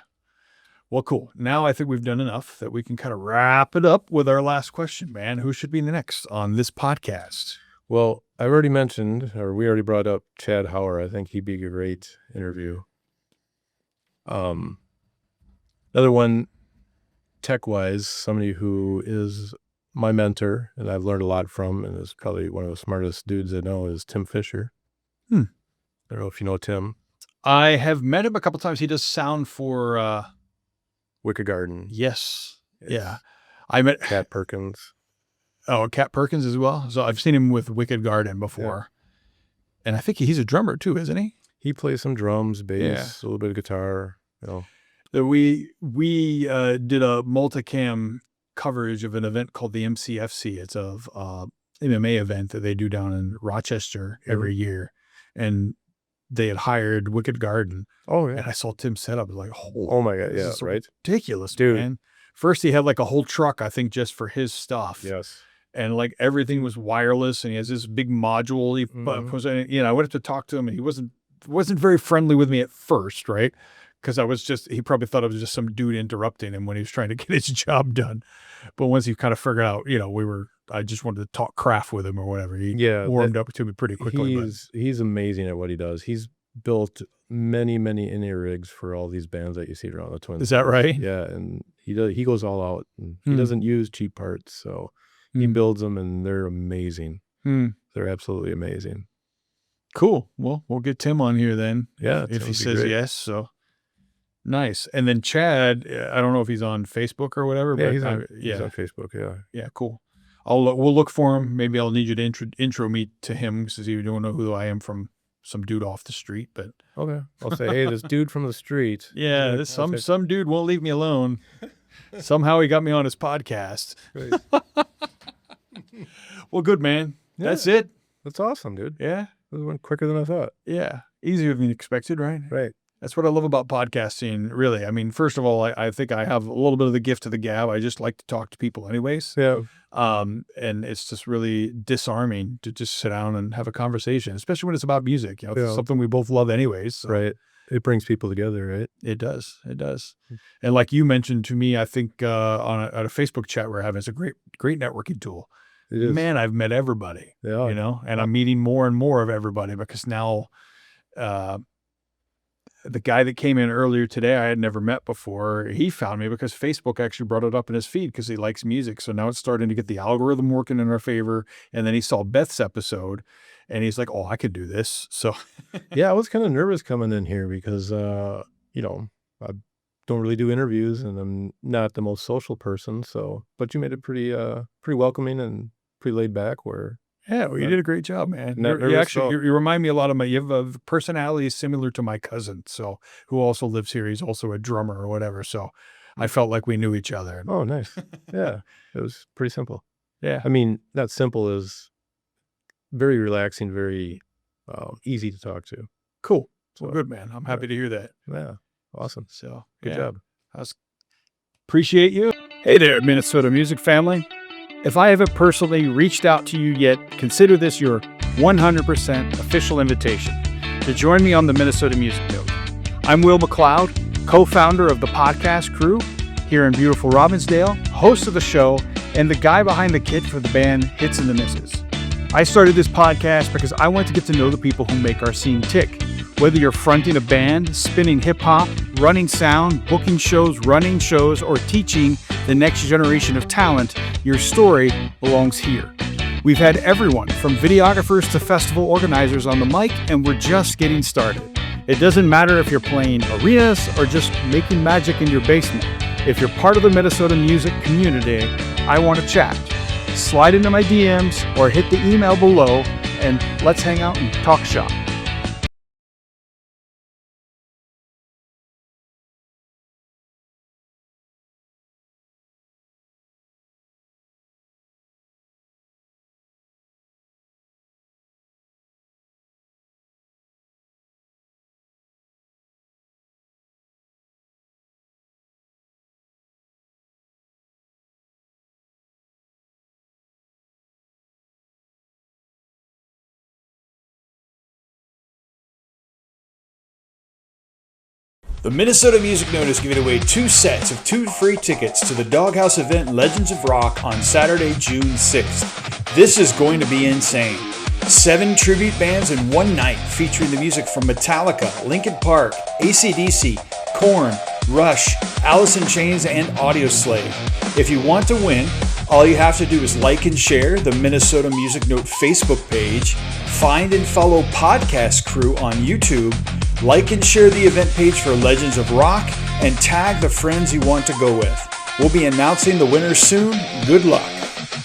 Speaker 1: Well, cool. Now I think we've done enough that we can kind of wrap it up with our last question, man. Who should be the next on this podcast?
Speaker 2: Well, I've already mentioned, or we already brought up Chad Hauer. I think he'd be a great interview. Another one, tech-wise, somebody who is my mentor and I've learned a lot from, and is probably one of the smartest dudes I know, is Tim Fisher. I don't know if you know Tim.
Speaker 1: I have met him a couple times. He does sound for
Speaker 2: Wicked Garden.
Speaker 1: Yes. Yeah. I met
Speaker 2: Cat Perkins.
Speaker 1: Oh, Cat Perkins as well. So I've seen him with Wicked Garden before. Yeah. And I think he's a drummer too, isn't he?
Speaker 2: He plays some drums, bass, a little bit of guitar,
Speaker 1: We did a multicam coverage of an event called the MCFC. It's a MMA event that they do down in Rochester every year. And they had hired Wicked Garden.
Speaker 2: Oh, yeah.
Speaker 1: And I saw Tim set up. I was like,
Speaker 2: oh my God. Yeah, right.
Speaker 1: Ridiculous,
Speaker 2: dude.
Speaker 1: Man. First, he had like a whole truck, I think, just for his stuff.
Speaker 2: Yes.
Speaker 1: And like everything was wireless, and he has this big module. He puts in, I went up to talk to him, and he wasn't very friendly with me at first, right? Because he probably thought I was just some dude interrupting him when he was trying to get his job done. But once he kind of figured out, I just wanted to talk craft with him or whatever. He warmed up to me pretty quickly.
Speaker 2: He's amazing at what he does. He's built many, many in-ear rigs for all these bands that you see around the Twin
Speaker 1: Is that right?
Speaker 2: Yeah, and he goes all out. And he doesn't use cheap parts, so he builds them, and they're amazing. They're absolutely amazing.
Speaker 1: Cool. Well, we'll get Tim on here then.
Speaker 2: Yeah,
Speaker 1: if he says yes. So nice. And then Chad, I don't know if he's on Facebook or whatever.
Speaker 2: Yeah,
Speaker 1: but
Speaker 2: he's on Facebook. Yeah.
Speaker 1: Yeah. Cool. We'll look for him. Maybe I'll need you to intro me to him, because you don't know who I am from some dude off the street. But
Speaker 2: okay, I'll say, hey, this dude from the street.
Speaker 1: Yeah, some dude won't leave me alone. Somehow he got me on his podcast. Well, good, man. Yeah. That's it.
Speaker 2: That's awesome, dude.
Speaker 1: Yeah.
Speaker 2: It went quicker than I thought.
Speaker 1: Yeah. Easier than expected, right?
Speaker 2: Right.
Speaker 1: That's what I love about podcasting, really. I mean, first of all, I think I have a little bit of the gift of the gab. I just like to talk to people anyways.
Speaker 2: Yeah.
Speaker 1: And it's just really disarming to just sit down and have a conversation, especially when it's about music. It's something we both love anyways. So,
Speaker 2: right. It brings people together, right?
Speaker 1: It does. It does. And like you mentioned to me, I think at a Facebook chat we're having, it's a great networking tool.
Speaker 2: It is.
Speaker 1: Man, I've met everybody,
Speaker 2: Yeah.
Speaker 1: and I'm meeting more and more of everybody because now the guy that came in earlier today, I had never met before. He found me because Facebook actually brought it up in his feed because he likes music. So now it's starting to get the algorithm working in our favor. And then he saw Beth's episode and he's like, oh, I could do this. So
Speaker 2: yeah, I was kind of nervous coming in here because, I don't really do interviews and I'm not the most social person. So, but you made it pretty welcoming and pretty laid back where.
Speaker 1: yeah, well, you did a great job, man.
Speaker 2: Not
Speaker 1: You
Speaker 2: nervous
Speaker 1: actually,
Speaker 2: at all.
Speaker 1: you remind me a lot of you have a personality similar to my cousin. So who also lives here. He's also a drummer or whatever. So I felt like we knew each other.
Speaker 2: Oh, nice. Yeah, it was pretty simple.
Speaker 1: Yeah.
Speaker 2: I mean, not simple is very relaxing, very easy to talk to.
Speaker 1: Cool.
Speaker 2: So,
Speaker 1: Well, good, man. I'm happy to hear that.
Speaker 2: yeah, awesome.
Speaker 1: So
Speaker 2: Good
Speaker 1: yeah.
Speaker 2: job.
Speaker 1: Appreciate you. Hey there, Minnesota music family. If I haven't personally reached out to you yet, consider this your 100% official invitation to join me on the Minnesota Music Note. I'm Will McLeod, co-founder of the podcast crew here in beautiful Robbinsdale, host of the show, and the guy behind the kit for the band Hits and the Misses. I started this podcast because I want to get to know the people who make our scene tick. Whether you're fronting a band, spinning hip-hop, running sound, booking shows, running shows, or teaching the next generation of talent, your story belongs here. We've had everyone from videographers to festival organizers on the mic, and we're just getting started. It doesn't matter if you're playing arenas or just making magic in your basement. If you're part of the Minnesota music community, I want to chat. Slide into my DMs or hit the email below, and let's hang out and talk shop.
Speaker 3: The Minnesota Music Note is giving away 2 sets of 2 free tickets to the Doghouse event Legends of Rock on Saturday, June 6th. This is going to be insane. 7 tribute bands in one night featuring the music from Metallica, Linkin Park, AC/DC, Korn, Rush, Alice in Chains, and Audioslave. If you want to win, all you have to do is like and share the Minnesota Music Note Facebook page, find and follow Podcast Crew on YouTube, like and share the event page for Legends of Rock, and tag the friends you want to go with. We'll be announcing the winners soon. Good luck.